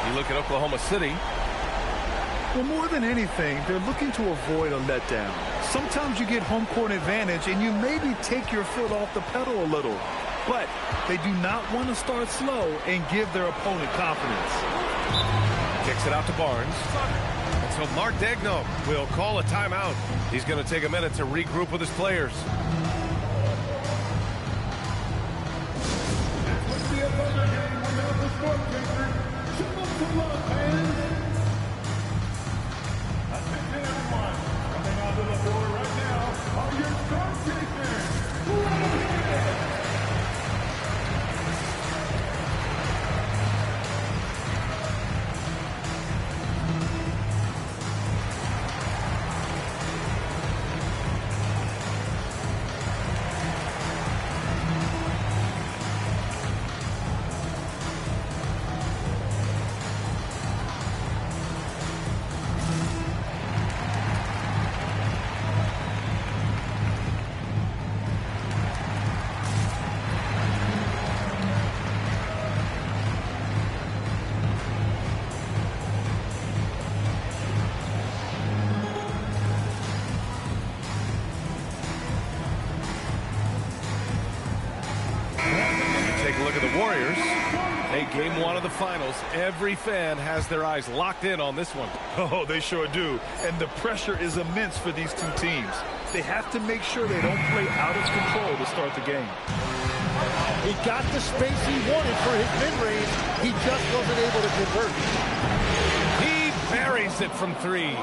You look at Oklahoma City. Well, more than anything, they're looking to avoid a letdown. Sometimes you get home court advantage and you maybe take your foot off the pedal a little. But they do not want to start slow and give their opponent confidence. Kicks it out to Barnes. And so Mark Daigneault will call a timeout. He's going to take a minute to regroup with his players. Take a look at the Warriors. Hey, game one of the finals. Every fan has their eyes locked in on this one. Oh, they sure do. And the pressure is immense for these two teams. They have to make sure they don't play out of control to start the game. He got the space he wanted for his mid-range. He just wasn't able to convert. He buries it from three.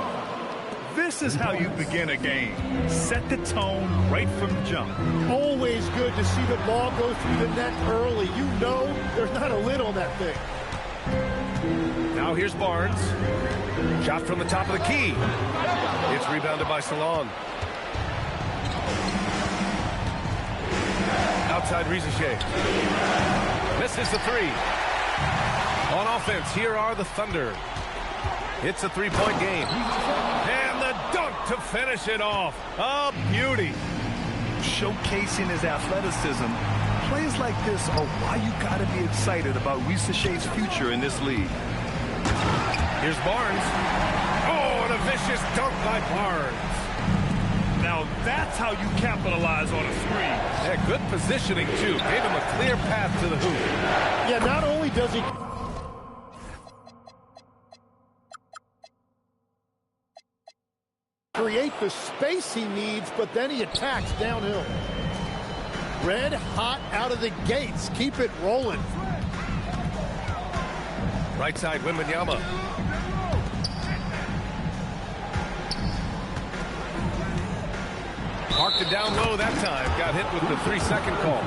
This is how you begin a game. Set the tone right from the jump. Always good to see the ball go through the net early. You know there's not a lid on that thing. Now here's Barnes. Shot from the top of the key. It's rebounded by Salon. Outside Rizachet. Misses the three. On offense, here are the Thunder. It's a three-point game. And the dunk to finish it off. A beauty. Showcasing his athleticism. Plays like this are why you got to be excited about Rizachet's future in this league. Here's Barnes. Oh, and a vicious dunk by Barnes. Now that's how you capitalize on a screen. Yeah, good positioning, too. Gave him a clear path to the hoop. Yeah, not only does he create the space he needs, but then he attacks downhill. Red hot out of the gates. Keep it rolling. Right side, Wembanyama. Parked it down low that time. Got hit with the 3-second call.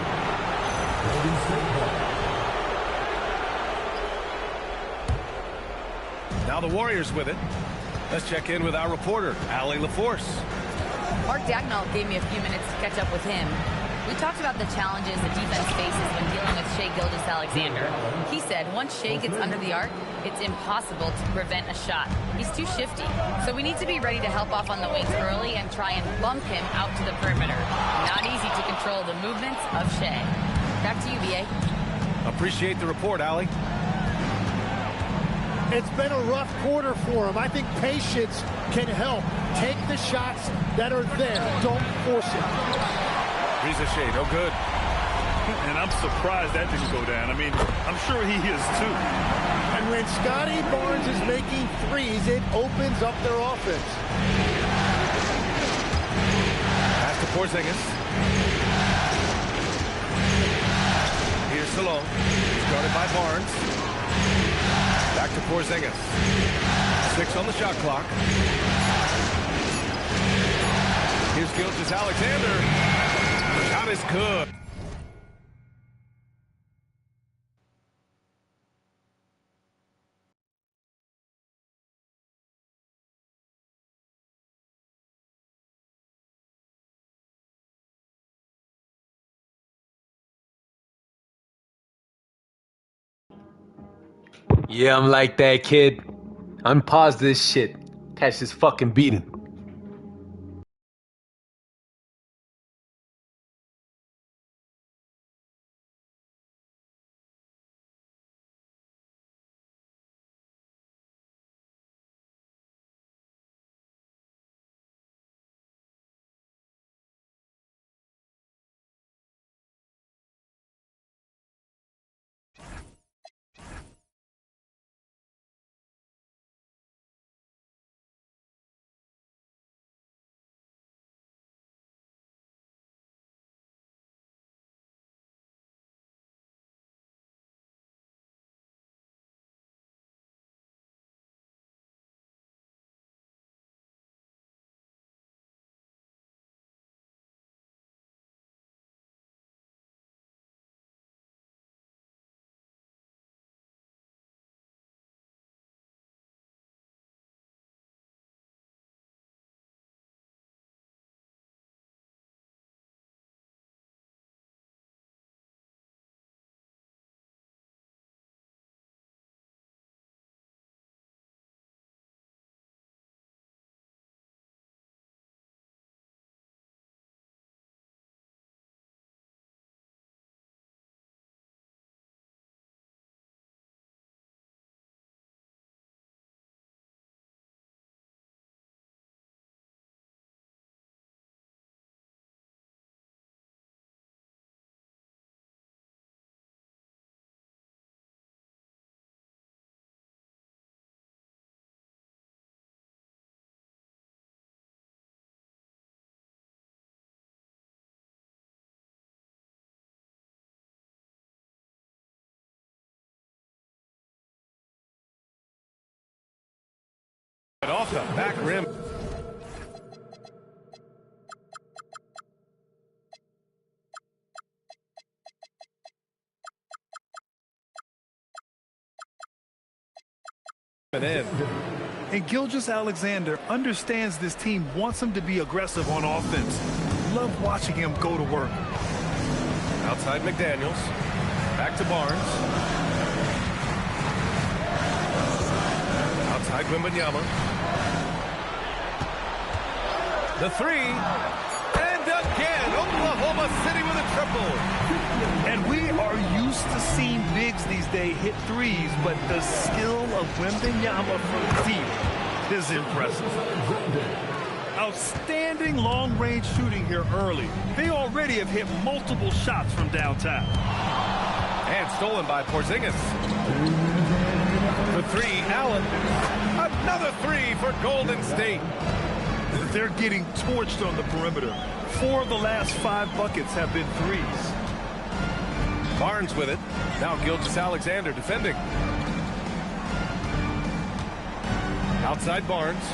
Now the Warriors with it. Let's check in with our reporter, Allie LaForce. Mark Daigneault gave me a few minutes to catch up with him. We talked about the challenges the defense faces when dealing with Shai Gilgeous-Alexander. He said once Shai gets under the arc, it's impossible to prevent a shot. He's too shifty. So we need to be ready to help off on the wings early and try and bump him out to the perimeter. Not easy to control the movements of Shai. Back to you, B.A. Appreciate the report, Allie. It's been a rough quarter for him. I think patience can help. Take the shots that are there. Don't force it. Rizachet, no good. And I'm surprised that didn't go down. I mean, I'm sure he is too. And when Scotty Barnes is making threes, it opens up their offense. Pass to Porzingis. Here's Salon. He's guarded by Barnes. Back to Porzingis. 6 on the shot clock. Here's Gilgeous-Alexander. Shot is good. Yeah, I'm like that, kid. Unpause this shit. Catch this fucking beating. off the back rim. And Gilgeous-Alexander understands this team wants him to be aggressive on offense. Love watching him go to work. Outside McDaniels. Back to Barnes. Outside Wembanyama. The three. And again, Oklahoma City with a triple. And we are used to seeing bigs these days hit threes, but the skill of Wembanyama from deep is impressive. Outstanding long-range shooting here early. They already have hit multiple shots from downtown. And stolen by Porzingis. The three, Allen. Another three for Golden State. They're getting torched on the perimeter. 4 of the last 5 buckets have been threes. Barnes with it. Now Gilgeous-Alexander defending. Outside Barnes.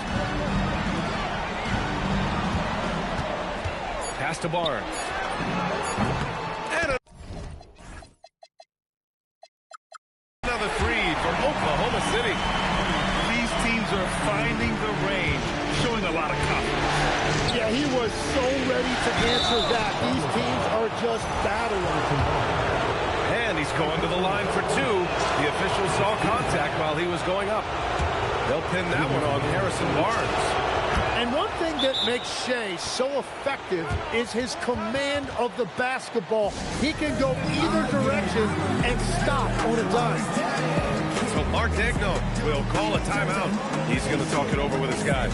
Pass to Barnes. And another three from Oklahoma City. These teams are finding the range, showing a lot of confidence. Yeah, he was so ready to answer that. These teams are just battling. And he's going to the line for 2. The official saw contact while he was going up. They'll pin that one on Harrison Barnes. And one thing that makes Shai so effective is his command of the basketball. He can go either direction and stop on a dime. So Mark Daigneault will call a timeout. He's going to talk it over with his guys.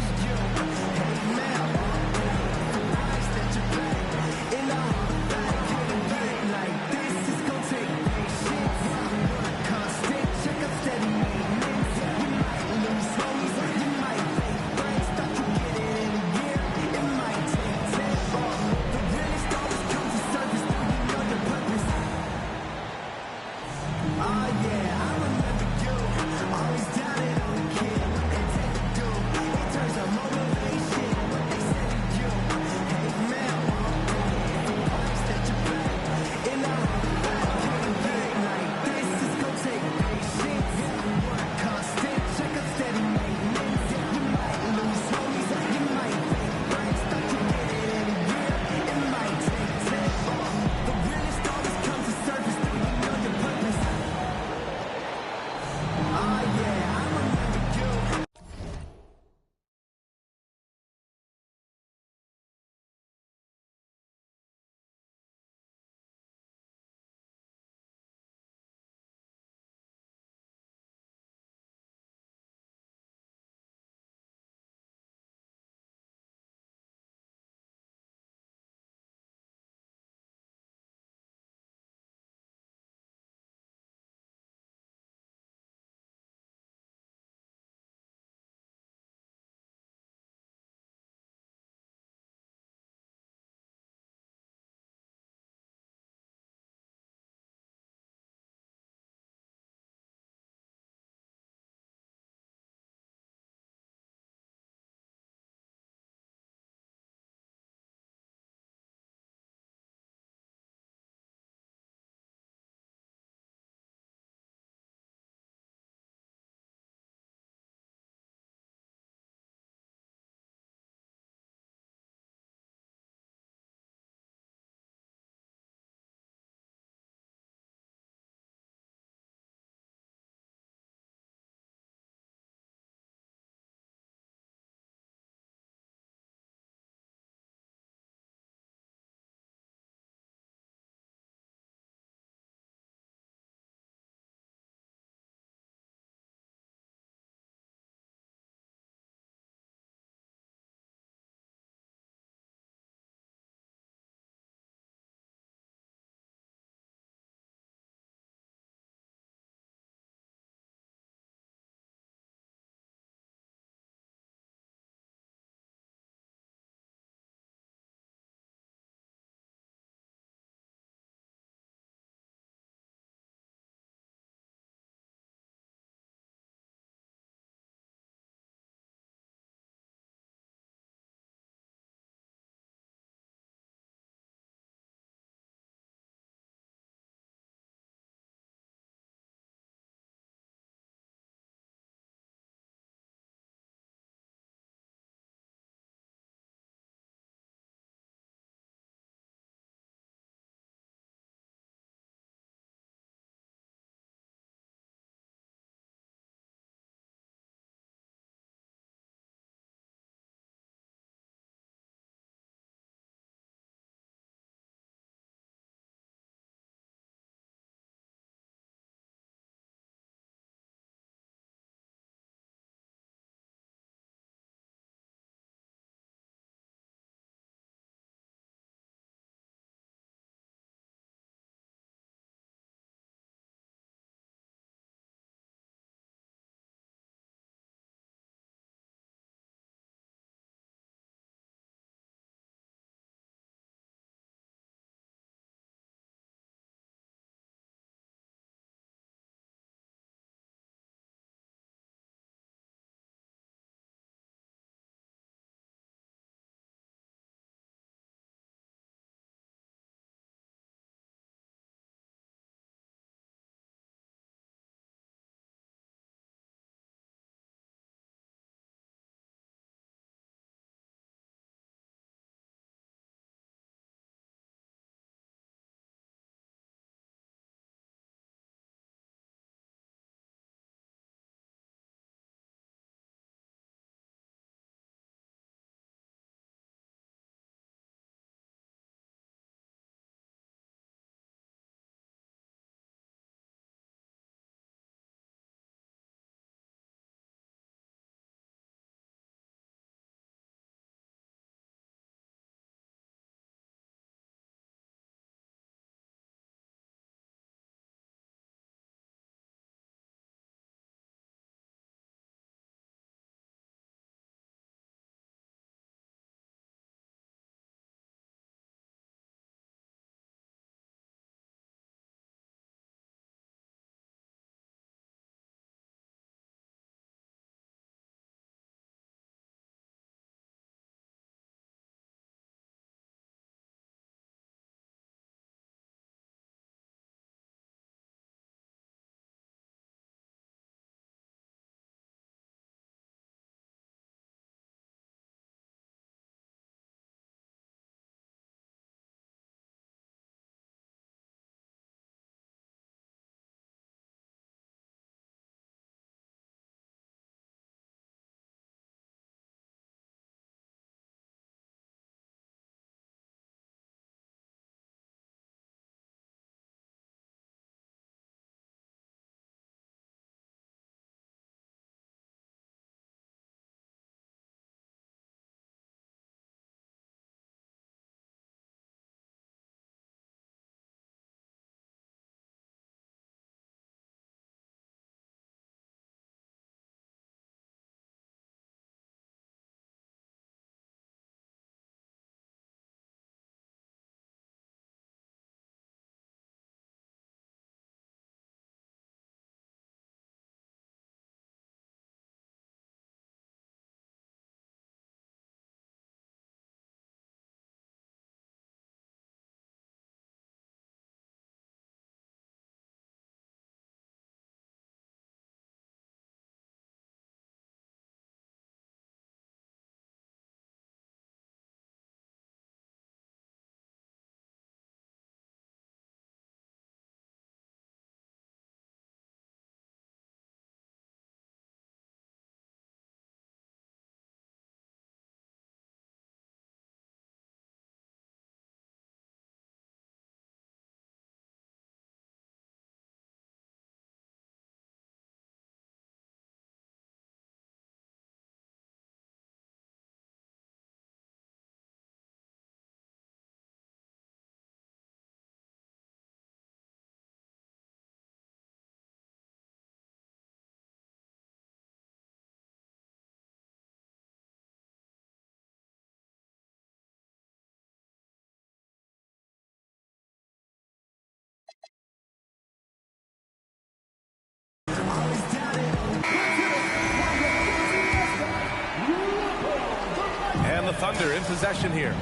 Thunder in possession here.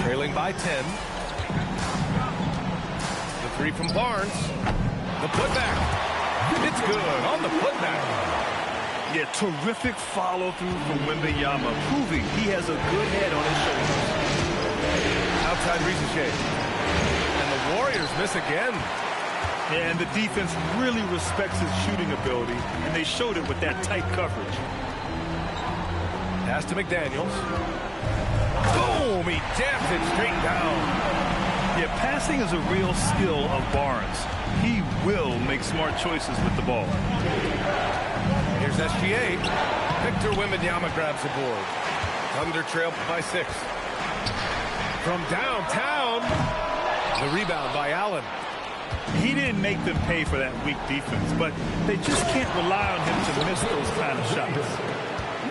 Trailing by 10. The three from Barnes. The putback. It's good on the putback. Yeah, terrific follow-through from Wembanyama, proving he has a good head on his shoulders. Outside Risacher. And the Warriors miss again. Yeah, and the defense really respects his shooting ability, and they showed it with that tight coverage. Pass to McDaniels. Boom! He jams it straight down. Yeah, passing is a real skill of Barnes. He will make smart choices with the ball. Here's SGA. Victor Wembanyama grabs the board. Thunder trail by 6. From downtown, the rebound by Allen. He didn't make them pay for that weak defense, but they just can't rely on him to miss those kind of shots.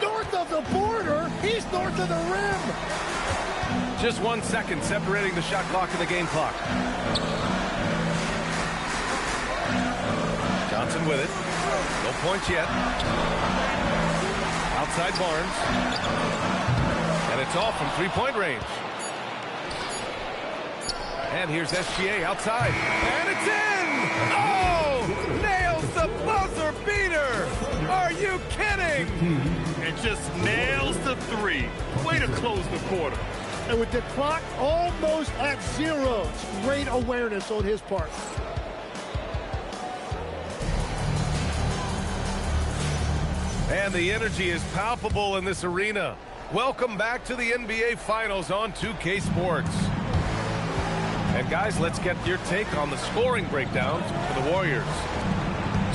North of the border, he's north of the rim. Just 1 second separating the shot clock and the game clock. Johnson with it. No points yet. Outside Barnes. And it's off from three-point range. And here's SGA outside. And it's in! Oh! Nails the buzzer beater! Are you kidding? And just nails the three. Way to close the quarter. And with the clock almost at 0, great awareness on his part. And the energy is palpable in this arena. Welcome back to the NBA Finals on 2K Sports. And guys, let's get your take on the scoring breakdown for the Warriors.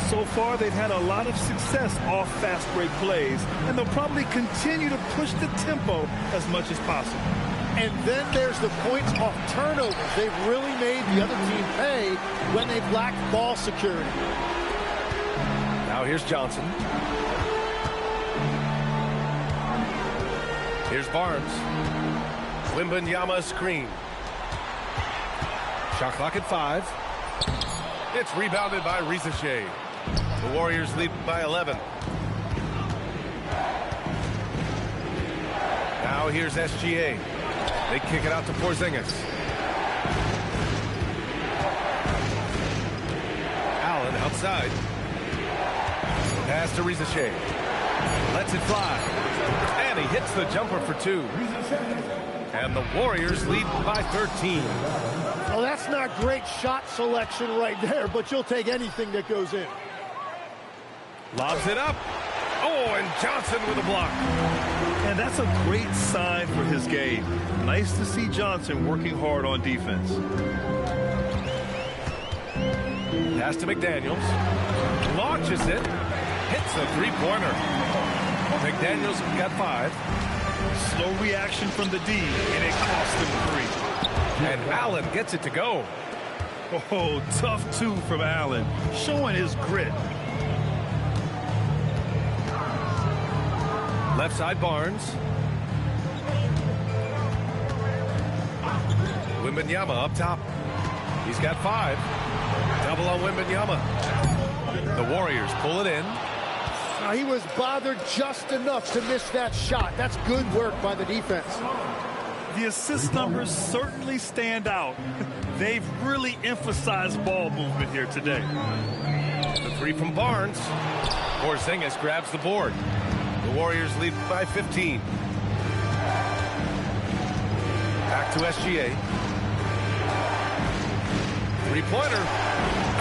So far, they've had a lot of success off fast break plays, and they'll probably continue to push the tempo as much as possible. And then there's the points off turnovers. They've really made the other team pay when they've lacked ball security. Now here's Johnson. Here's Barnes. Wembanyama screen. Shot clock at 5. It's rebounded by Risacher. The Warriors lead by 11. Now here's SGA. They kick it out to Porzingis. Allen outside. Pass to Risacher. Lets it fly. And he hits the jumper for 2. And the Warriors lead by 13. Well, that's not great shot selection right there, but you'll take anything that goes in. Lobs it up. Oh, and Johnson with a block. And that's a great sign for his game. Nice to see Johnson working hard on defense. Pass to McDaniels. Launches it. Hits a three-pointer. McDaniels got 5. Slow reaction from the D, and it cost him 3. And Allen gets it to go. Oh, tough 2 from Allen, showing his grit. Left side Barnes. Wembanyama up top. He's got 5. Double on Wembanyama. The Warriors pull it in. Now, he was bothered just enough to miss that shot. That's good work by the defense. The assist numbers certainly stand out. They've really emphasized ball movement here today. The 3 from Barnes. Porzingis grabs the board. The Warriors lead by 15. Back to SGA. Three-pointer.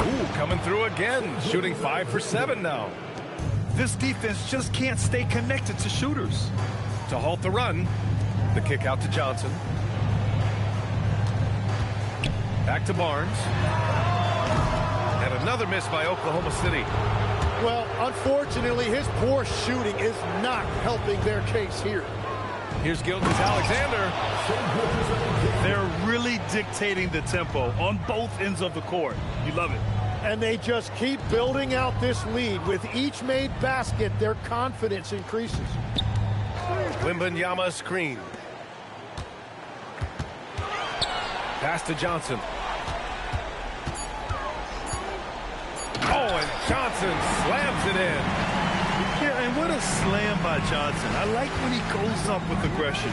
Ooh, coming through again. Shooting 5 for 7 now. This defense just can't stay connected to shooters. To halt the run, the kick out to Johnson. Back to Barnes. And another miss by Oklahoma City. Well, unfortunately, his poor shooting is not helping their case here. Here's Gilgeous-Alexander. They're really dictating the tempo on both ends of the court. You love it. And they just keep building out this lead. With each made basket, their confidence increases. Wembanyama screen. Pass to Johnson. Oh, and Johnson slams it in. Yeah, and what a slam by Johnson. I like when he goes up with aggression.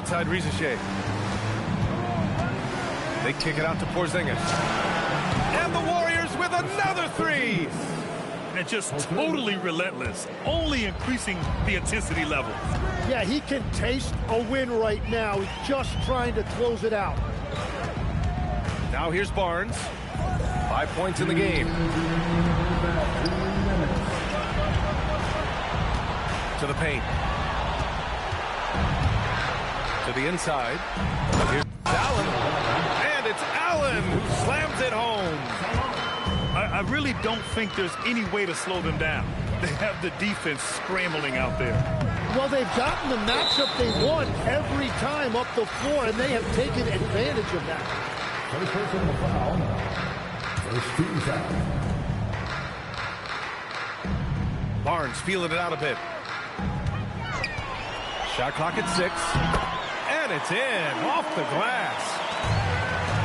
Outside Rizachet. They kick it out to Porzingis. And the Warriors with another three. And just totally relentless, only increasing the intensity level. Yeah, he can taste a win right now. He's just trying to close it out. Now here's Barnes. 5 points in the game. To the paint. To the inside. Here's Allen. And it's Allen who slams it home. I really don't think there's any way to slow them down. They have the defense scrambling out there. Well, they've gotten the matchup they want every time up the floor, and they have taken advantage of that. First personal foul. First team foul. Barnes feeling it out a bit. Shot clock at 6. And it's in. Off the glass.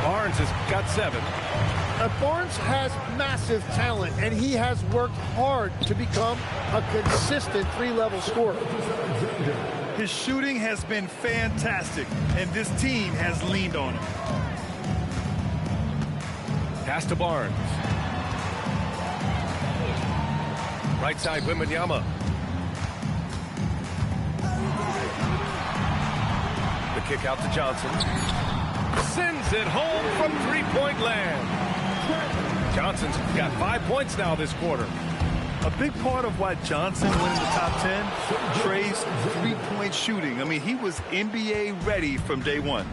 Barnes has got 7. Barnes has massive talent, and he has worked hard to become a consistent three-level scorer. His shooting has been fantastic, and this team has leaned on him. Pass to Barnes. Right side, Wembanyama. The kick out to Johnson. Sends it home from three-point land. Johnson's got 5 points now this quarter. A big part of why Johnson went in the top 10, Trey's three-point shooting. I mean, he was NBA ready from day one.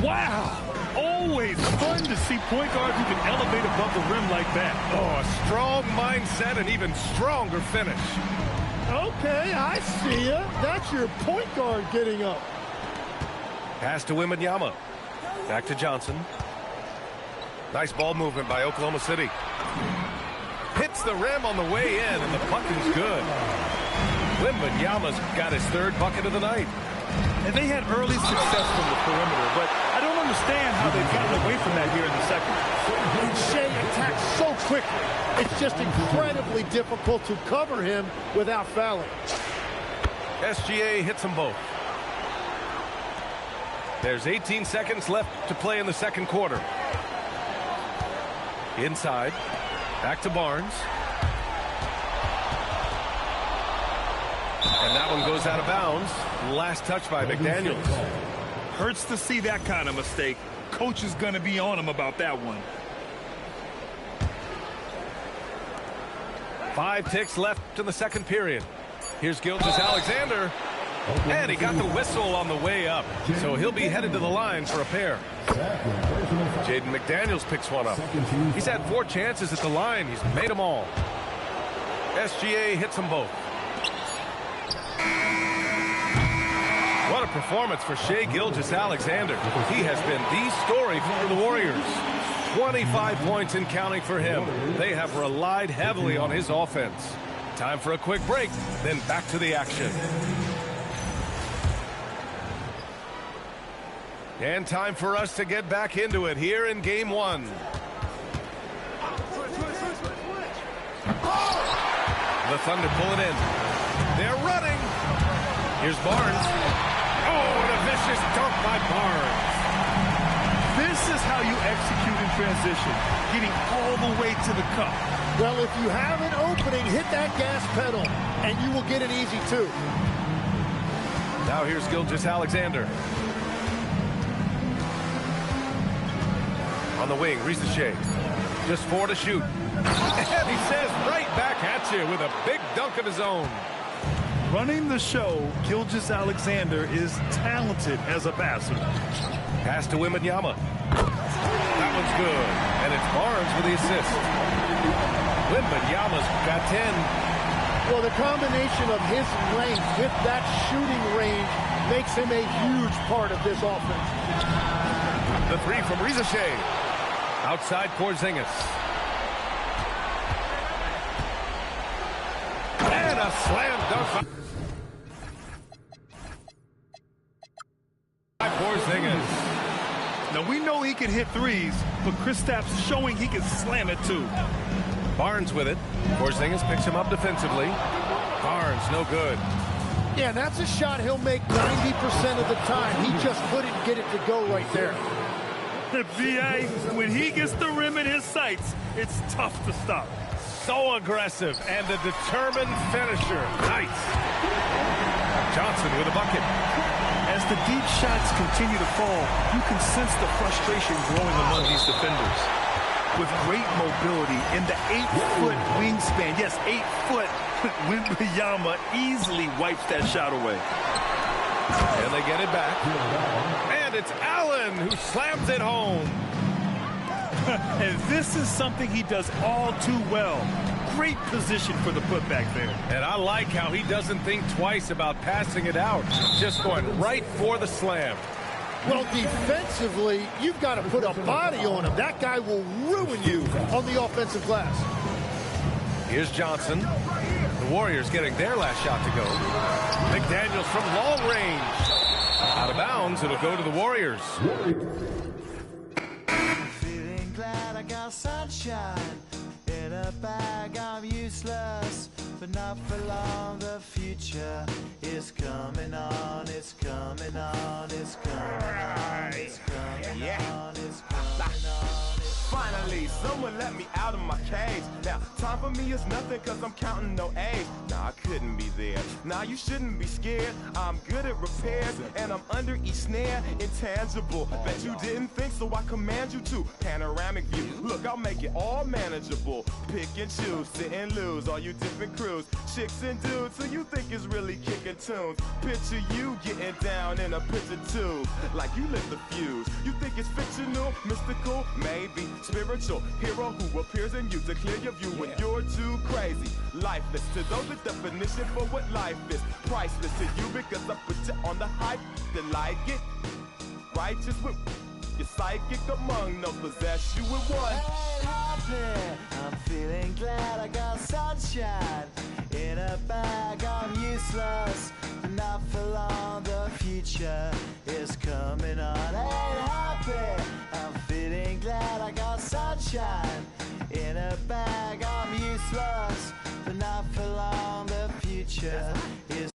Wow! Always fun to see point guards who can elevate above the rim like that. Oh, a strong mindset and even stronger finish. Okay, I see ya. That's your point guard getting up. Pass to Wembanyama. Back to Johnson. Nice ball movement by Oklahoma City. Hits the rim on the way in, and the bucket's good. Wembanyama's got his 3rd bucket of the night. And they had early success from the perimeter, but I don't understand how they've gotten away from that here in the second. And Shea attacks so quickly. It's just incredibly difficult to cover him without fouling. SGA hits them both. There's 18 seconds left to play in the second quarter. Inside. Back to Barnes. And that one goes out of bounds. Last touch by McDaniels. Hurts to see that kind of mistake. Coach is going to be on him about that one. 5 ticks left in the second period. Here's Gilgeous-Alexander. And he got the whistle on the way up. So he'll be headed to the line for a pair. Jaden McDaniels picks one up. He's had 4 chances at the line. He's made them all. SGA hits them both. What a performance for Shai Gilgeous-Alexander. He has been the story for the Warriors. 25 points and counting for him. They have relied heavily on his offense. Time for a quick break, then back to the action. And time for us to get back into it here in Game 1. The Thunder pull it in. They're running. Here's Barnes. Oh, and a vicious dunk by Barnes. This is how you execute in transition, getting all the way to the cup. Well, if you have an opening, hit that gas pedal, and you will get it easy, too. Now here's Gilgeous-Alexander. On the wing, Rizachet. Just 4 to shoot. And he says right back at you with a big dunk of his own. Running the show, Gilgeous-Alexander is talented as a passer. Pass to Wembanyama. That one's good. And it's Barnes with the assist. Wembanyama's got 10. Well, the combination of his length with that shooting range makes him a huge part of this offense. The 3 from Rizachet. Outside Porzingis. And a slam dunk by Porzingis. Now, we know he can hit threes, but Kristaps showing he can slam it, too. Barnes with it. Porzingis picks him up defensively. Barnes, no good. Yeah, and that's a shot he'll make 90% of the time. He just couldn't get it to go right there. The B.A., when he gets the rim in his sights, it's tough to stop. So aggressive and a determined finisher. Nice. Johnson with a bucket. As the deep shots continue to fall, you can sense the frustration growing among these defenders. With great mobility in the 8-foot wingspan, yes, 8 foot, Wembanyama easily wipes that shot away. And they get it back. And it's Allen who slams it home. And this is something he does all too well. Great position for the putback there. And I like how he doesn't think twice about passing it out. Just going right for the slam. Well, defensively, you've got to put a body on him. That guy will ruin you on the offensive glass. Here's Johnson. The Warriors getting their last shot to go. McDaniels from long range. Out of bounds, it'll go to the Warriors. Feeling glad I got sunshine. In a bag, I'm useless, but not for long. The future is coming on, it's coming on, it's coming on, it's coming on, it's coming on. Finally, someone let me out of my cage. Now, time for me is nothing cause I'm counting no A's. Nah, I couldn't be there. Nah, you shouldn't be scared. I'm good at repairs and I'm under each snare. Intangible. Bet you didn't think, so I command you to. Panoramic view. Look, I'll make it all manageable. Pick and choose, sit and lose. All you different crews, chicks and dudes who you think is really kicking tunes. Picture you getting down in a picture tube. Like you lit the fuse. You think it's fictional, mystical, maybe. Spiritual hero who appears in you to clear your view when you're too crazy. Lifeless to those, the definition for what life is. Priceless to you because I put you on the hype. Then like it. Righteous with your psychic among no possess you with one. Ain't happy, I'm feeling glad I got sunshine. In a bag, I'm useless, but not for long. The future is coming on. Ain't happy, I'm feeling glad I got sunshine. In a bag, I'm useless, but not for long. The future is.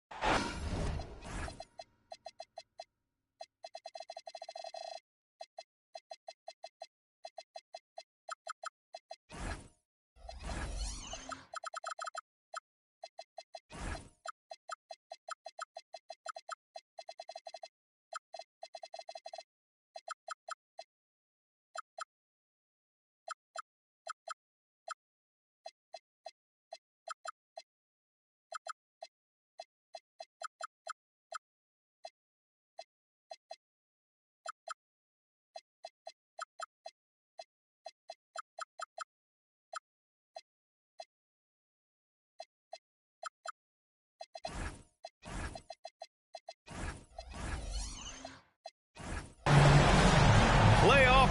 Playoff.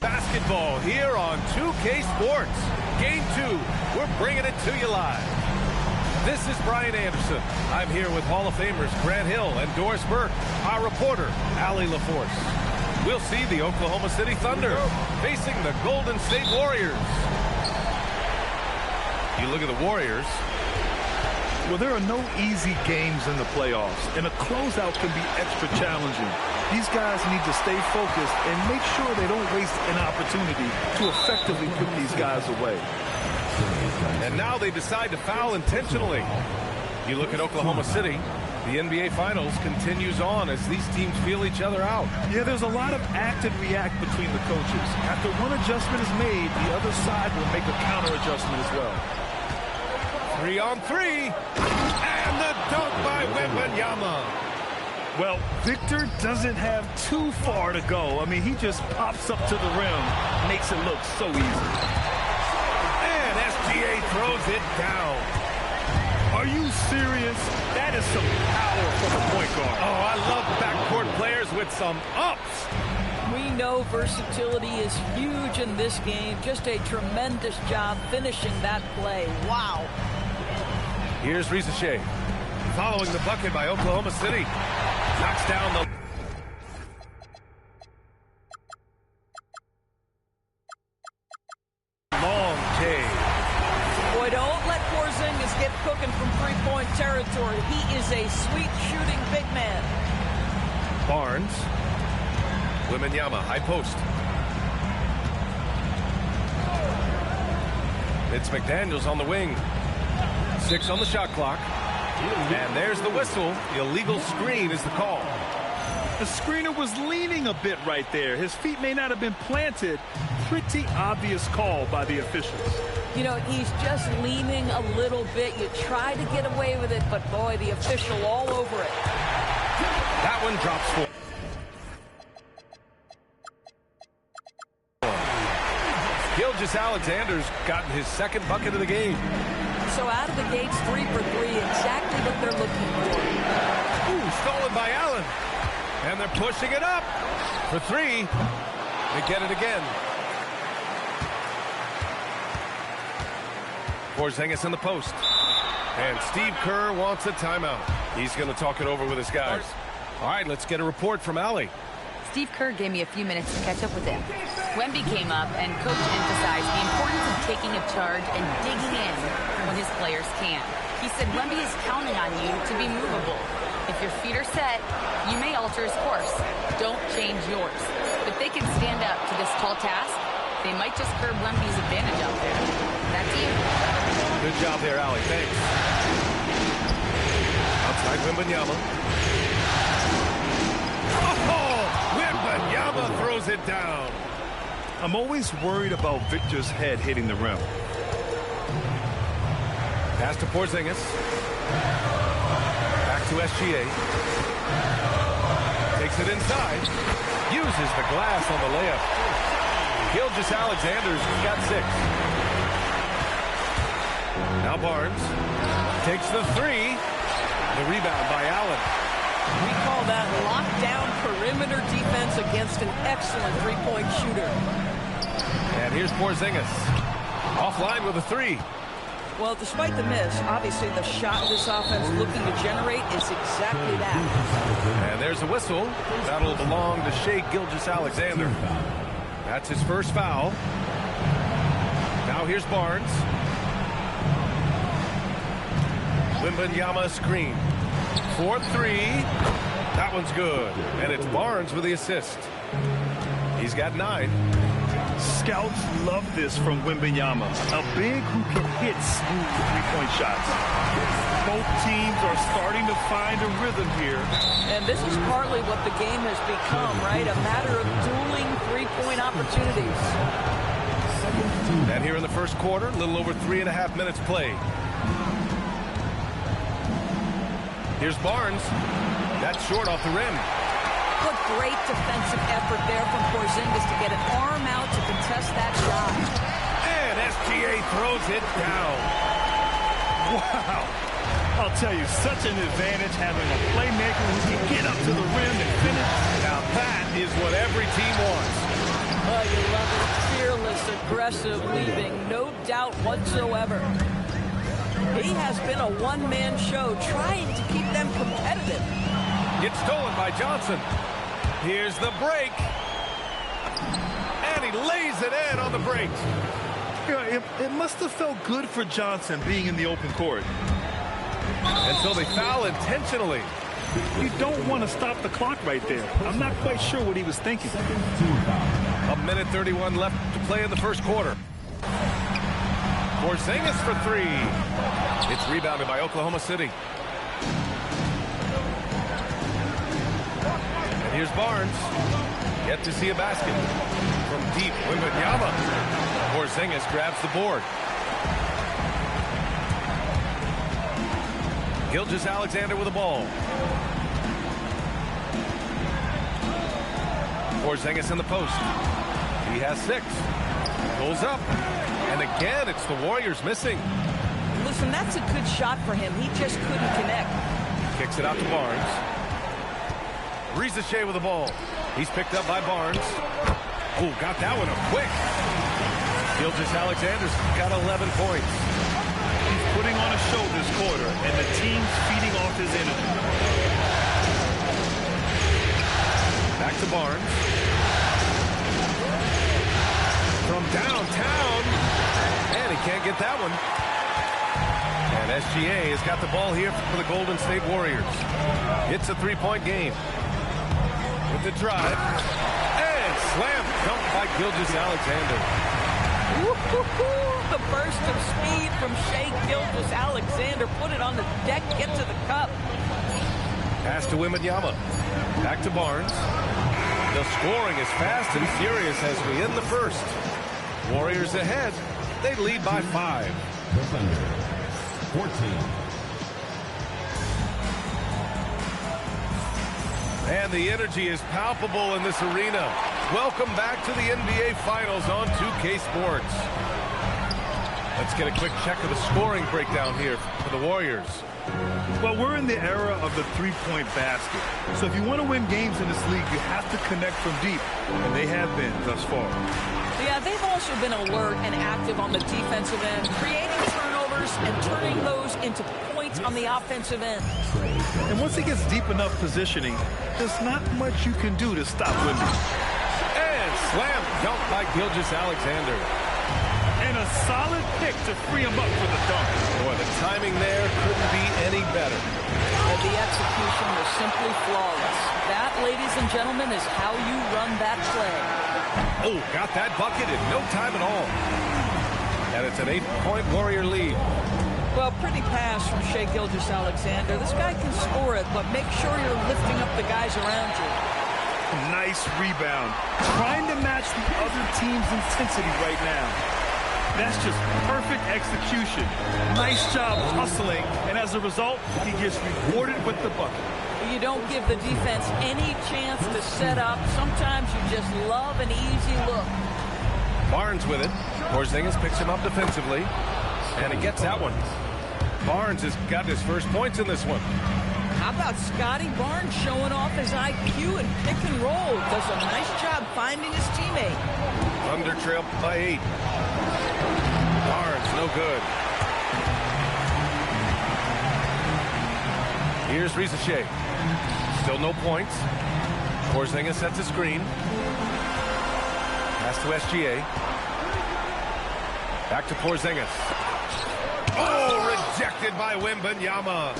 Basketball here on 2K Sports. Game 2. We're bringing it to you live. This is Brian Anderson. I'm here with Hall of Famers Grant Hill and Doris Burke, our reporter, Allie LaForce. We'll see the Oklahoma City Thunder facing the Golden State Warriors. You look at the Warriors. Well, there are no easy games in the playoffs, and a closeout can be extra challenging. These guys need to stay focused and make sure they don't waste an opportunity to effectively put these guys away. And now they decide to foul intentionally. You look at Oklahoma City. The NBA Finals continues on as these teams feel each other out. Yeah, there's a lot of act and react between the coaches. After one adjustment is made, the other side will make a counter adjustment as well. 3-on-3. And the dunk by Wembanyama. Well, Victor doesn't have too far to go. I mean, he just pops up to the rim, makes it look so easy. And SGA throws it down. Are you serious? That is some power from a point guard. Oh, I love backcourt players with some ups. We know versatility is huge in this game. Just a tremendous job finishing that play. Wow. Here's Risacher. Following the bucket by Oklahoma City. Knocks down the... long J. Boy, don't let Porzingis get cooking from three-point territory. He is a sweet shooting big man. Barnes. Wembanyama, high post. It's McDaniels on the wing. 6 on the shot clock. And there's the whistle. The illegal screen is the call. The screener was leaning a bit right there. His feet may not have been planted. Pretty obvious call by the officials. You know, he's just leaning a little bit. You try to get away with it, but boy, the official all over it. That one drops for. Gilgeous-Alexander's gotten his second bucket of the game. So out of the gates, 3 for 3, exactly what they're looking for. Ooh, stolen by Allen. And they're pushing it up for 3. They get it again. Porzingis in the post. And Steve Kerr wants a timeout. He's going to talk it over with his guys. All right, let's get a report from Allie. Steve Kerr gave me a few minutes to catch up with him. Wemby came up, and Coach emphasized the importance of taking a charge and digging in when his players can. He said Wemby is counting on you to be movable. If your feet are set, you may alter his course. Don't change yours. If they can stand up to this tall task, they might just curb Wemby's advantage out there. Back to you. Good job there, Allie. Thanks. Outside Wembanyama. Oh! Wembanyama throws it down. I'm always worried about Victor's head hitting the rim. Pass to Porzingis. Back to SGA. Takes it inside. Uses the glass on the layup. Gilgeous-Alexander's got 6. Now Barnes takes the 3. The rebound by Allen. We call that lockdown perimeter defense against an excellent three-point shooter. And here's Porzingis. Offline with a 3. Well, despite the miss, obviously the shot this offense looking to generate is exactly that. And there's a whistle. That'll belong to Shai Gilgeous-Alexander. That's his first foul. Now here's Barnes. Wembanyama screen. 4-3. That one's good. And it's Barnes with the assist. He's got 9. Scouts love this from Wembanyama. A big who can hit smooth three-point shots. Both teams are starting to find a rhythm here. And this is partly what the game has become, right? A matter of dueling three-point opportunities. And here in the first quarter, a little over 3.5 minutes played. Here's Barnes. That's short off the rim. What great defensive effort there from Porzingis to get an arm out to contest that shot. And SGA throws it down. Wow. I'll tell you, such an advantage having a playmaker who can get up to the rim and finish. Now that is what every team wants. Oh, you love it. Fearless, aggressive, leaving no doubt whatsoever. He has been a one-man show trying to keep them competitive. Gets stolen by Johnson. Here's the break. And he lays it in on the break. Yeah, it must have felt good for Johnson being in the open court. And so they foul intentionally. You don't want to stop the clock right there. I'm not quite sure what he was thinking. 1:31 left to play in the first quarter. Porzingis for 3. It's rebounded by Oklahoma City. And here's Barnes. Yet to see a basket. From deep, Wembanyama. Porzingis grabs the board. Gilgeous-Alexander with the ball. Porzingis in the post. He has 6. Pulls up. And again, it's the Warriors missing. Listen, that's a good shot for him. He just couldn't connect. Kicks it out to Barnes. Risacher with the ball. He's picked up by Barnes. Oh, got that one up quick. Gilgeous-Alexander's got 11 points. He's putting on a show this quarter, and the team's feeding off his energy. Back to Barnes. From downtown. And he can't get that one. And SGA has got the ball here for the Golden State Warriors. It's a 3-point game. With the drive. And slam dunk by Gilgeous-Alexander. The burst of speed from Shai Gilgeous-Alexander. Put it on the deck, get to the cup. Pass to Wembanyama. Back to Barnes. The scoring is fast and furious as we end the first. Warriors ahead. They lead by 5. The Thunder, 14. And the energy is palpable in this arena. Welcome back to the NBA Finals on 2K Sports. Let's get a quick check of the scoring breakdown here for the Warriors. Well, we're in the era of the three-point basket. So if you want to win games in this league, you have to connect from deep. And they have been thus far. Yeah, they've also been alert and active on the defensive end, creating turnovers and turning those into points on the offensive end. And once he gets deep enough positioning, there's not much you can do to stop Wemby. And slam dunk by Gilgeous-Alexander. And a solid pick to free him up for the dunk. Boy, the timing there couldn't be any better. And the execution was simply flawless. That, ladies and gentlemen, is how you run that play. Oh, got that bucket in no time at all. And it's an 8-point Warrior lead. Well, pretty pass from Shai Gilgeous-Alexander. This guy can score it, but make sure you're lifting up the guys around you. Nice rebound. Trying to match the other team's intensity right now. That's just perfect execution. Nice job hustling, and as a result, he gets rewarded with the bucket. You don't give the defense any chance to set up. Sometimes you just love an easy look. Barnes with it. Porzingis picks him up defensively, and he gets that one. Barnes has got his first points in this one. How about Scotty Barnes showing off his IQ and pick and roll? Does a nice job finding his teammate. Thunder trail by 8. Barnes, no good. Here's Risacher. Still no points. Porzingis sets a screen. Pass to SGA. Back to Porzingis. Oh, rejected by Wembanyama.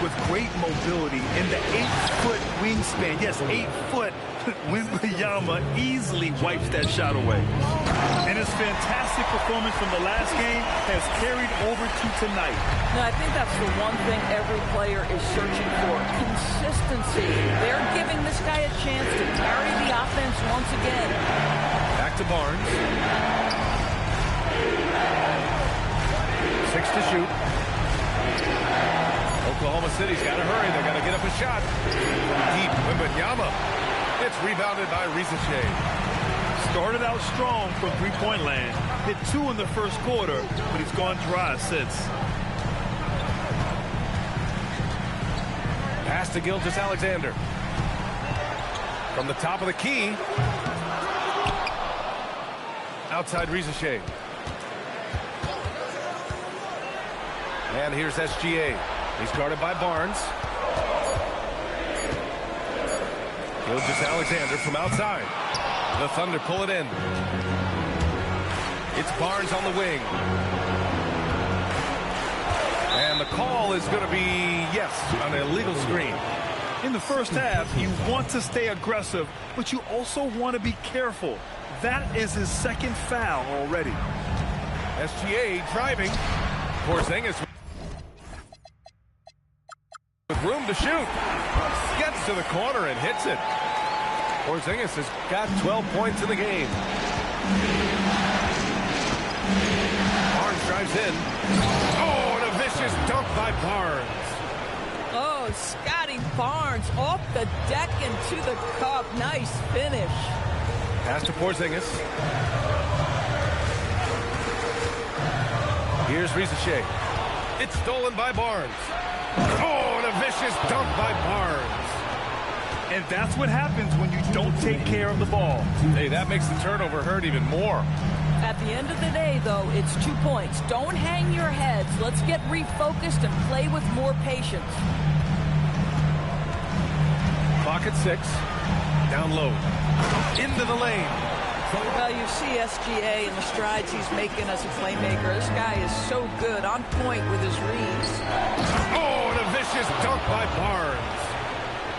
With great mobility in the 8-foot wingspan. Yes, 8 foot. Wembanyama easily wipes that shot away. And his fantastic performance from the last game has carried over to tonight. Now, I think that's the one thing every player is searching for. Consistency. They're giving this guy a chance to carry the offense once again. Back to Barnes. 6 to shoot. Oklahoma City's got to hurry. They're going to get up a shot. Deep, Wembanyama. It's rebounded by Risacher. Started out strong from three-point land. Hit 2 in the first quarter, but he's gone dry since. Pass to Gilgeous-Alexander. From the top of the key. Outside Risacher. And here's SGA. He's guarded by Barnes. Gilgeous-Alexander from outside. The Thunder pull it in. It's Barnes on the wing. And the call is going to be, yes, an illegal screen. In the first half, you want to stay aggressive, but you also want to be careful. That is his second foul already. SGA driving. Porzingis with room to shoot. Gets to the corner and hits it. Porzingis has got 12 points in the game. Barnes drives in. Oh, and a vicious dunk by Barnes. Oh, Scotty Barnes off the deck and to the cup. Nice finish. Pass to Porzingis. Here's Risache. It's stolen by Barnes. Oh, and a vicious dunk by Barnes. And that's what happens when you don't take care of the ball. Hey, that makes the turnover hurt even more. At the end of the day, though, it's 2 points. Don't hang your heads. Let's get refocused and play with more patience. Clock at 6. Down low. Into the lane. Well, you see SGA and the strides he's making as a playmaker. This guy is so good, on point with his reads. Oh, and a vicious dunk by Barnes.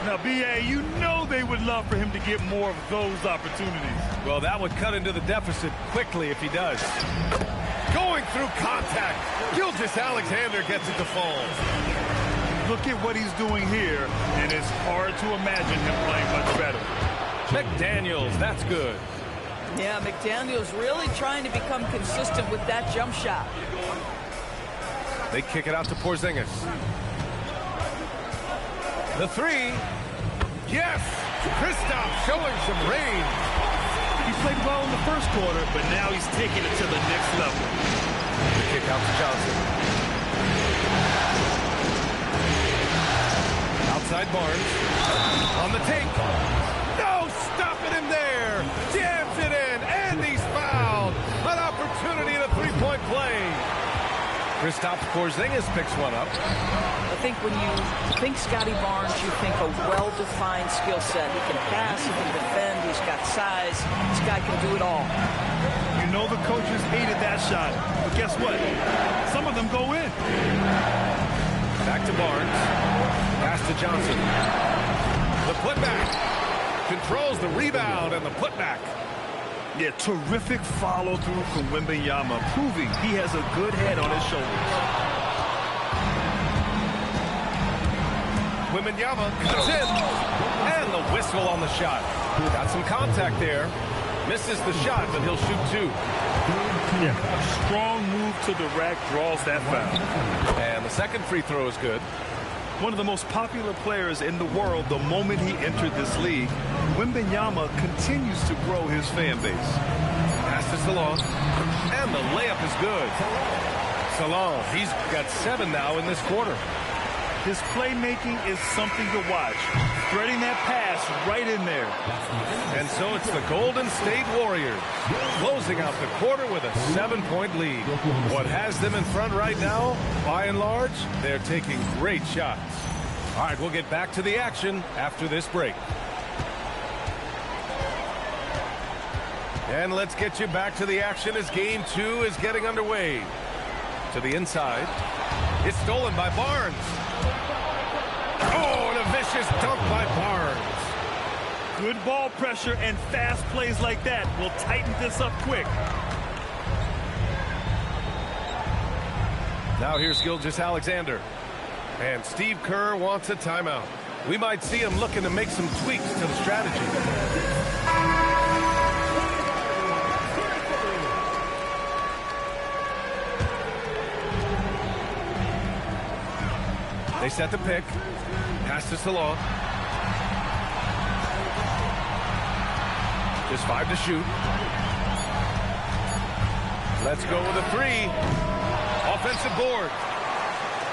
Now, B.A., you know they would love for him to get more of those opportunities. Well, that would cut into the deficit quickly if he does. Going through contact. Gilgeous-Alexander gets it to fall. Look at what he's doing here, and it's hard to imagine him playing much better. McDaniels, that's good. Yeah, McDaniels really trying to become consistent with that jump shot. They kick it out to Porzingis. The three. Yes! Kristaps showing some range. He played well in the first quarter, but now he's taking it to the next level. The kick out to Johnson. Outside Barnes. On the take. No, stopping him there. Jams it in, and he's fouled. An opportunity at a three-point play. Kristaps Porzingis picks one up. I think when you think Scotty Barnes, you think a well-defined skill set. He can pass, he can defend, he's got size. This guy can do it all. You know the coaches hated that shot, but guess what? Some of them go in. Back to Barnes. Pass to Johnson. The putback. Controls the rebound and the putback. Yeah, terrific follow-through from Wembanyama, proving he has a good head on his shoulders. Wembanyama cuts in. And the whistle on the shot. Got some contact there. Misses the shot, but he'll shoot two. Yeah, a strong move to the rack draws that foul. And the second free throw is good. One of the most popular players in the world the moment he entered this league, Wembanyama continues to grow his fan base. Pass to Salon. And the layup is good. Salon, he's got 7 now in this quarter. His playmaking is something to watch. Threading that pass right in there. And so it's the Golden State Warriors closing out the quarter with a 7-point lead. What has them in front right now, by and large, they're taking great shots. All right, we'll get back to the action after this break. And let's get you back to the action as game 2 is getting underway. To the inside. It's stolen by Barnes. Oh, and a vicious dunk by Barnes. Good ball pressure and fast plays like that will tighten this up quick. Now here's Gilgeous-Alexander. And Steve Kerr wants a timeout. We might see him looking to make some tweaks to the strategy. They set the pick. Pass to Salon. Just 5 to shoot. Let's go with a 3. Offensive board.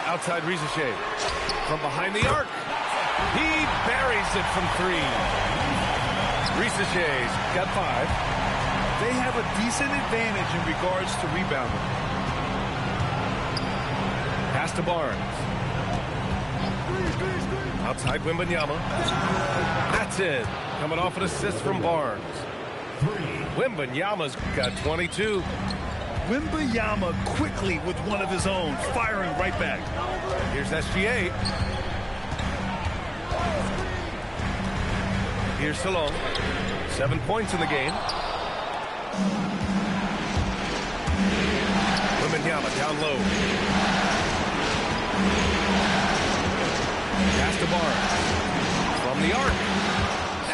Outside Risache. From behind the arc. He buries it from 3. Risache's got 5. They have a decent advantage in regards to rebounding. Pass to Barnes. Outside Wembanyama. That's it. Coming off an assist from Barnes. Wembanyama's got 22. Wembanyama quickly with one of his own, firing right back. Here's SGA. Here's Salon. 7 points in the game. Wembanyama down low. Pass to Barnes. From the arc.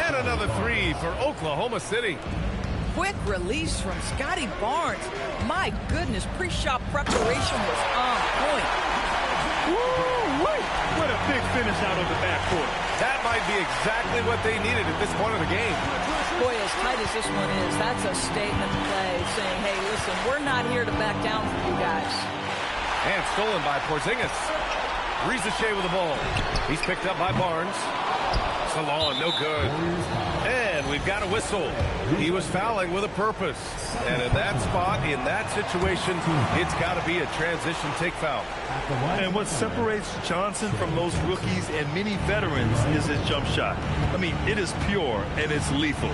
And another 3 for Oklahoma City. Quick release from Scotty Barnes. My goodness, pre-shot preparation was on point. Woo-wee. What a big finish out of the backcourt. That might be exactly what they needed at this point of the game. Boy, as tight as this one is, that's a statement play saying, hey, listen, we're not here to back down for you guys. And stolen by Porzingis. Riza-Shea with the ball. He's picked up by Barnes. Salon, no good. And we've got a whistle. He was fouling with a purpose. And in that spot, in that situation, it's got to be a transition take foul. And what separates Johnson from those rookies and many veterans is his jump shot. I mean, it is pure and it's lethal.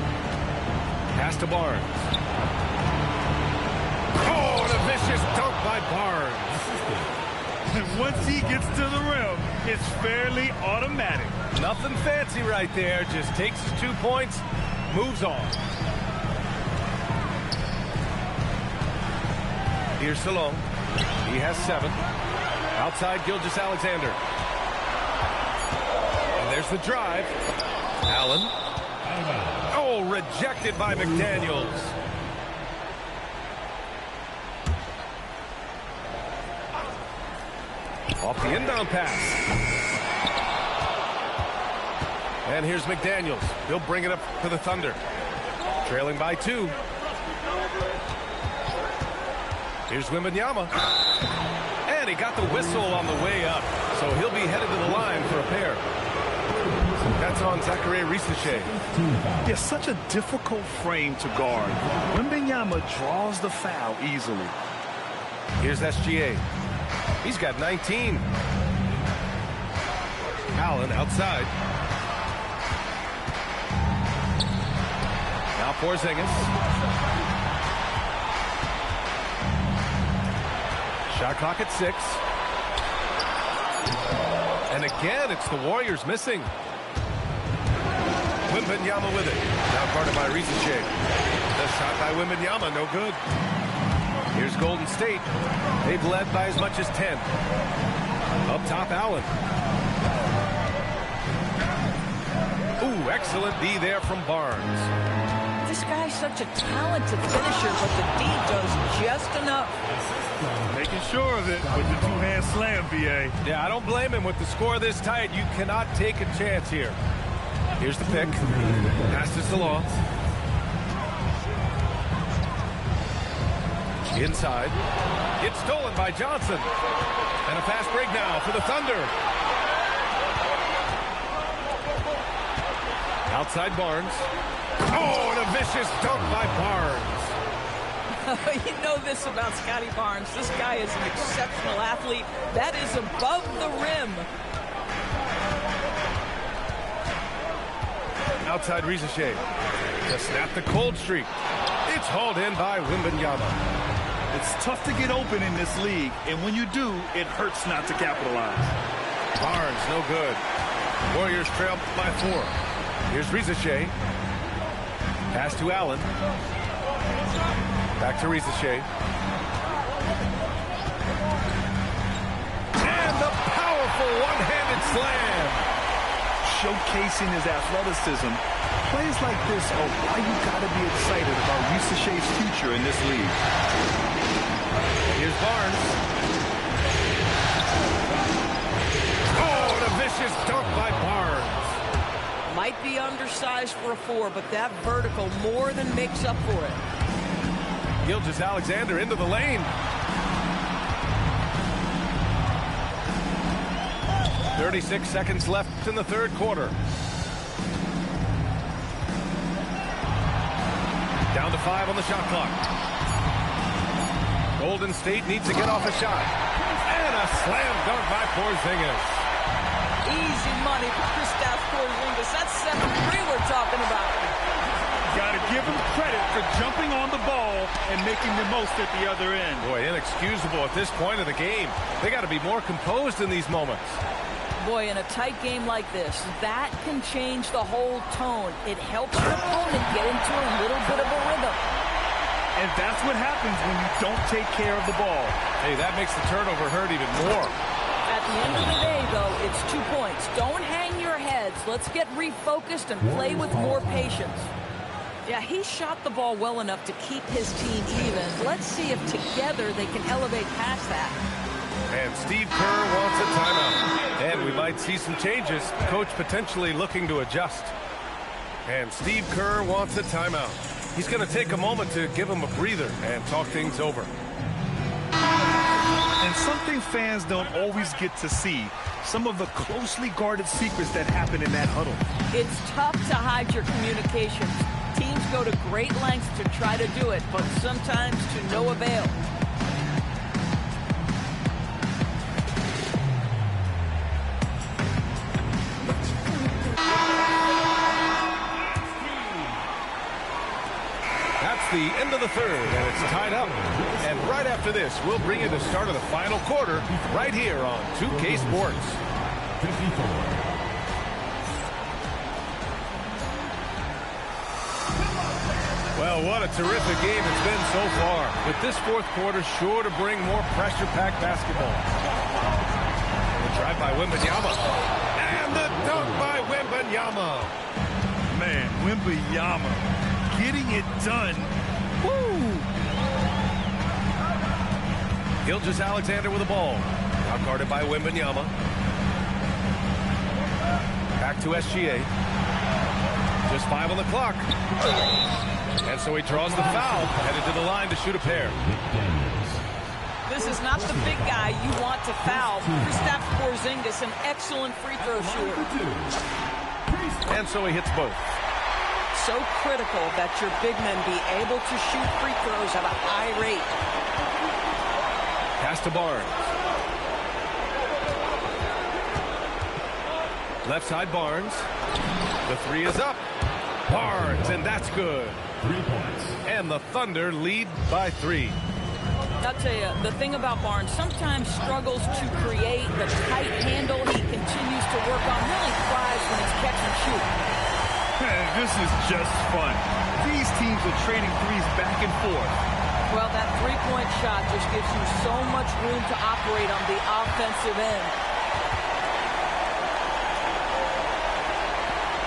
Pass to Barnes. Oh, and a vicious dunk by Barnes. And once he gets to the rim, it's fairly automatic. Nothing fancy right there. Just takes his 2 points, moves on. Here's Salon. He has 7. Outside Gilgeous-Alexander. And there's the drive. Allen. Oh, rejected by McDaniels. Off the inbound pass. And here's McDaniels. He'll bring it up to the Thunder. Trailing by 2. Here's Wembanyama. And he got the whistle on the way up. So he'll be headed to the line for a pair. That's on Zachary Riza-Shea. Yeah, such a difficult frame to guard. Wembanyama draws the foul easily. Here's SGA. He's got 19. Allen outside. Now Porzingis. Shot clock at 6. And again, it's the Warriors missing. Wembanyama with it. Now guarded by Riza-Shea. The shot by Wembanyama, no good. Here's Golden State. They've led by as much as 10. Up top, Allen. Ooh, excellent D there from Barnes. This guy's such a talented finisher, but the D does just enough. Making sure of it with the two-hand slam, B.A. Yeah, I don't blame him. With the score this tight, you cannot take a chance here. Here's the pick. Pass to Salon. Inside. It's stolen by Johnson. And a fast break now for the Thunder. Outside Barnes. Oh, and a vicious dunk by Barnes. You know this about Scotty Barnes. This guy is an exceptional athlete. That is above the rim. Outside Riza-Shea. To snap the cold streak. It's hauled in by Wembanyama. It's tough to get open in this league, and when you do, it hurts not to capitalize. Barnes, no good. Warriors trail by 4. Here's Riza-Shea. Pass to Allen. Back to Riza-Shea. And the powerful one-handed slam. Showcasing his athleticism. Plays like this are why you gotta be excited about Riza-Shea's future in this league. Here's Barnes. Oh, and a vicious dunk by Barnes. Might be undersized for a 4, but that vertical more than makes up for it. Gilgeous-Alexander into the lane. 36 seconds left in the third quarter. Down to 5 on the shot clock. Golden State needs to get off a shot. And a slam dunk by Porzingis. Easy money for Kristaps Porzingis. That's 7-3 we're talking about. Got to give him credit for jumping on the ball and making the most at the other end. Boy, inexcusable at this point of the game. They got to be more composed in these moments. Boy, in a tight game like this, that can change the whole tone. It helps your opponent get into a little bit of a rhythm. And that's what happens when you don't take care of the ball. Hey, that makes the turnover hurt even more. At the end of the day, though, it's 2 points. Don't hang your heads. Let's get refocused and play with more patience. Yeah, he shot the ball well enough to keep his team even. Let's see if together they can elevate past that. And Steve Kerr wants a timeout. And we might see some changes. Coach potentially looking to adjust. And Steve Kerr wants a timeout. He's going to take a moment to give him a breather and talk things over. And something fans don't always get to see, some of the closely guarded secrets that happen in that huddle. It's tough to hide your communications. Teams go to great lengths to try to do it, but sometimes to no avail. The end of the third, and it's tied up. And right after this, we'll bring you the start of the final quarter right here on 2K Sports. Well, what a terrific game it's been so far. With this fourth quarter sure to bring more pressure-packed basketball. The drive by Wembanyama. And the dunk by Wembanyama. Man, Wembanyama getting it done. Woo! Gilgeous-Alexander with the ball. Now guarded by Wembanyama. Back to SGA. Just 5 on the clock. And so he draws the foul. Headed to the line to shoot a pair. This is not the big guy you want to foul. Kristaps Porzingis, an excellent free throw shooter. And so he hits both. So critical that your big men be able to shoot free throws at a high rate. Pass to Barnes. Left side Barnes. The three is up. Barnes, and that's good. 3 points. And the Thunder lead by 3. I'll tell you, the thing about Barnes, sometimes struggles to create the tight handle he continues to work on. Really thrives when it's catch and shoot. This is just fun. These teams are trading threes back and forth. Well, that three-point shot just gives you so much room to operate on the offensive end.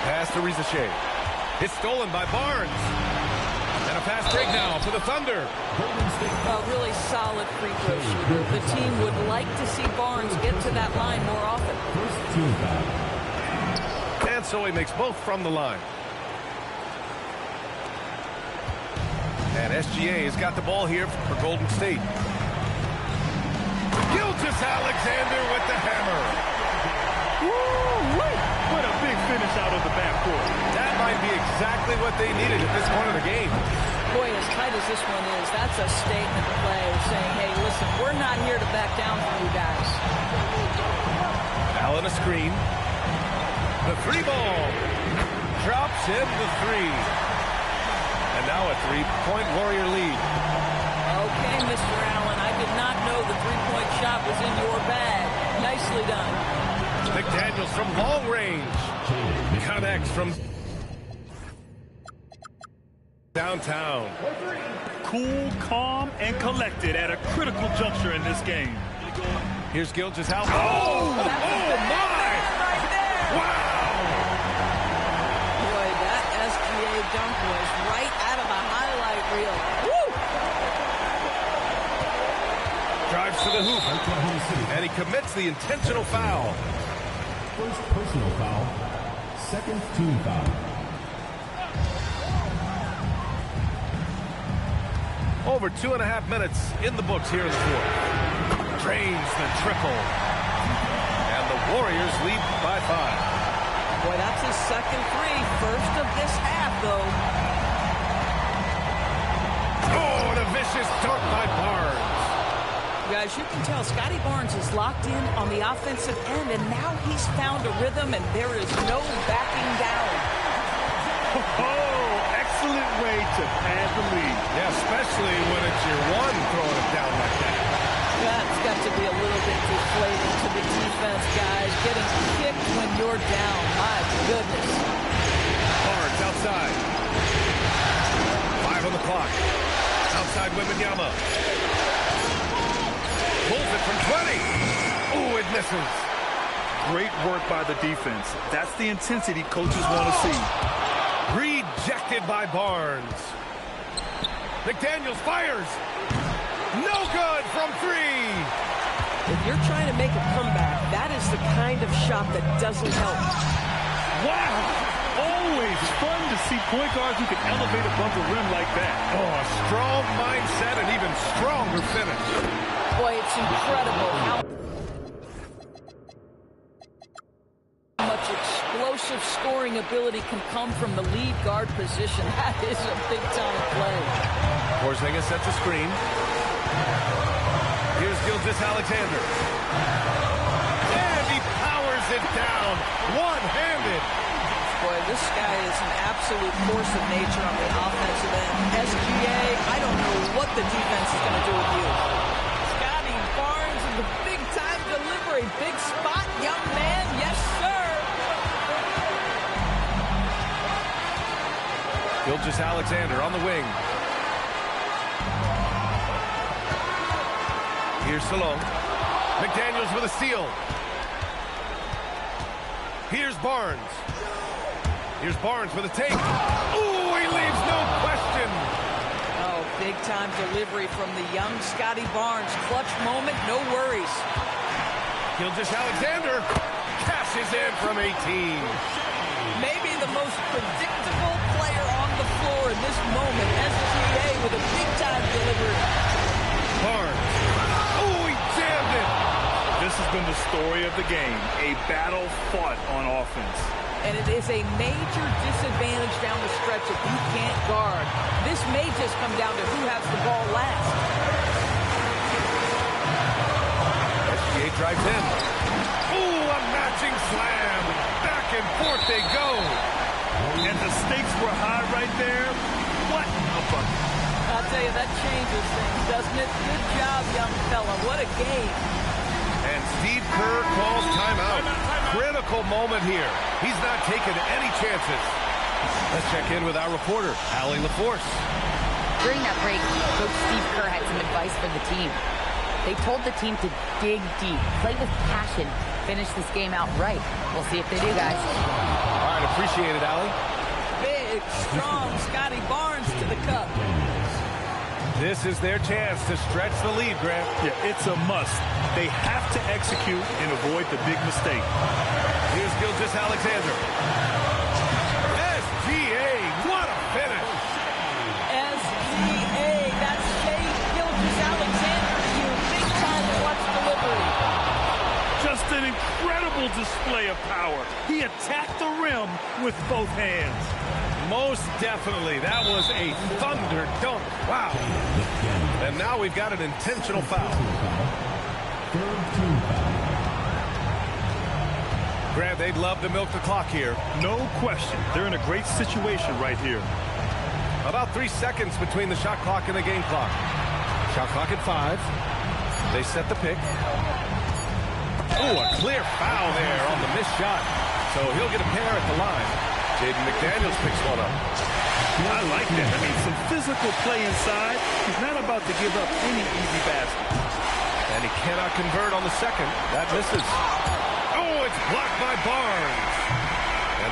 Pass to Rizachet. It's stolen by Barnes. And a fast break now for the Thunder. A really solid free throw shooter. The team would like to see Barnes get to that line more often. First team foul. And so he makes both from the line. And SGA has got the ball here for Golden State. Gilgeous-Alexander with the hammer. Woo-wee! What a big finish out of the backcourt. That might be exactly what they needed at this point of the game. Boy, as tight as this one is, that's a statement play saying, hey, listen, we're not here to back down from you guys. Allen a screen. The three ball. Drops in the three. And now a three-point Warrior lead. Okay, Mr. Allen, I did not know the three-point shot was in your bag. Nicely done. McDaniels from long range. Connects from downtown. Cool, calm, and collected at a critical juncture in this game. Here's Gilgeous-Alexander. Oh my! Right there. Wow! Boy, that SGA dunk was right out of the highlight reel. Woo! Drives to the hoop. And he commits the intentional foul. First personal foul. Second team foul. Over 2.5 minutes in the books here in the fourth. Drains the triple. And the Warriors lead by 5. Boy, that's his second three. First of this half, though. Oh, and a vicious dunk by Barnes. Guys, you can tell Scotty Barnes is locked in on the offensive end, and now he's found a rhythm, and there is no backing down. Oh, excellent way to pad the lead. Yeah, especially when it's your one throwing it down like that. That's got to be a little bit deflating to the defense, guys. Getting kicked when you're down. My goodness. Barnes outside. 5 on the clock. Outside Wembanyama. Pulls it from 20. Oh, it misses. Great work by the defense. That's the intensity coaches want to see. Rejected by Barnes. McDaniels fires. No good from 3. If you're trying to make a comeback, that is the kind of shot that doesn't help. Wow! Always fun to see point guards who can elevate above the rim like that. Oh, a strong mindset and even stronger finish. Boy, it's incredible how much explosive scoring ability can come from the lead guard position. That is a big-time play. Porzingis sets a screen. Here's Gilgeous-Alexander. And he powers it down, one-handed. Boy, this guy is an absolute force of nature on the offensive end. SGA, I don't know what the defense is going to do with you. Scotty Barnes in the big-time delivery. Big spot, young man. Yes, sir. Gilgeous-Alexander on the wing. Here's Salone. McDaniels with a steal. Here's Barnes. Here's Barnes with a take. Ooh, he leaves no question. Oh, big-time delivery from the young Scotty Barnes. Clutch moment, no worries. Gilgeous-Alexander cashes in from 18. Maybe the most predictable player on the floor in this moment. SGA with a big-time delivery. Barnes. Oh, he jammed it. This has been the story of the game. A battle fought on offense. And it is a major disadvantage down the stretch if you can't guard. This may just come down to who has the ball last. SGA drives in. Ooh, a matching slam. Back and forth they go. And the stakes were high right there. What a bucket. I'll tell you, that changes things, doesn't it? Good job, young fella. What a game. And Steve Kerr calls timeout. Critical moment here. He's not taking any chances. Let's check in with our reporter, Allie LaForce. During that break, Coach Steve Kerr had some advice for the team. They told the team to dig deep, play with passion, finish this game out right. We'll see if they do, guys. All right, appreciate it, Allie. Big, strong Scotty Barnes to the cup. This is their chance to stretch the lead, Grant. Yeah, it's a must. They have to execute and avoid the big mistake. Here's Gilgeous-Alexander. SGA, what a finish. SGA, that's Shai Gilgeous-Alexander to you. Big-time clutch delivery. Just an incredible display of power. He attacked the rim with both hands. Most definitely. That was a thunder dunk. Wow. And now we've got an intentional foul. Grant, they'd love to milk the clock here. No question. They're in a great situation right here. About 3 seconds between the shot clock and the game clock. Shot clock at 5. They set the pick. Oh, a clear foul there on the missed shot. So he'll get a pair at the line. Jaden McDaniels picks one up. I like that. I mean, some physical play inside. He's not about to give up any easy basket. And he cannot convert on the second. That misses. Oh, it's blocked by Barnes. And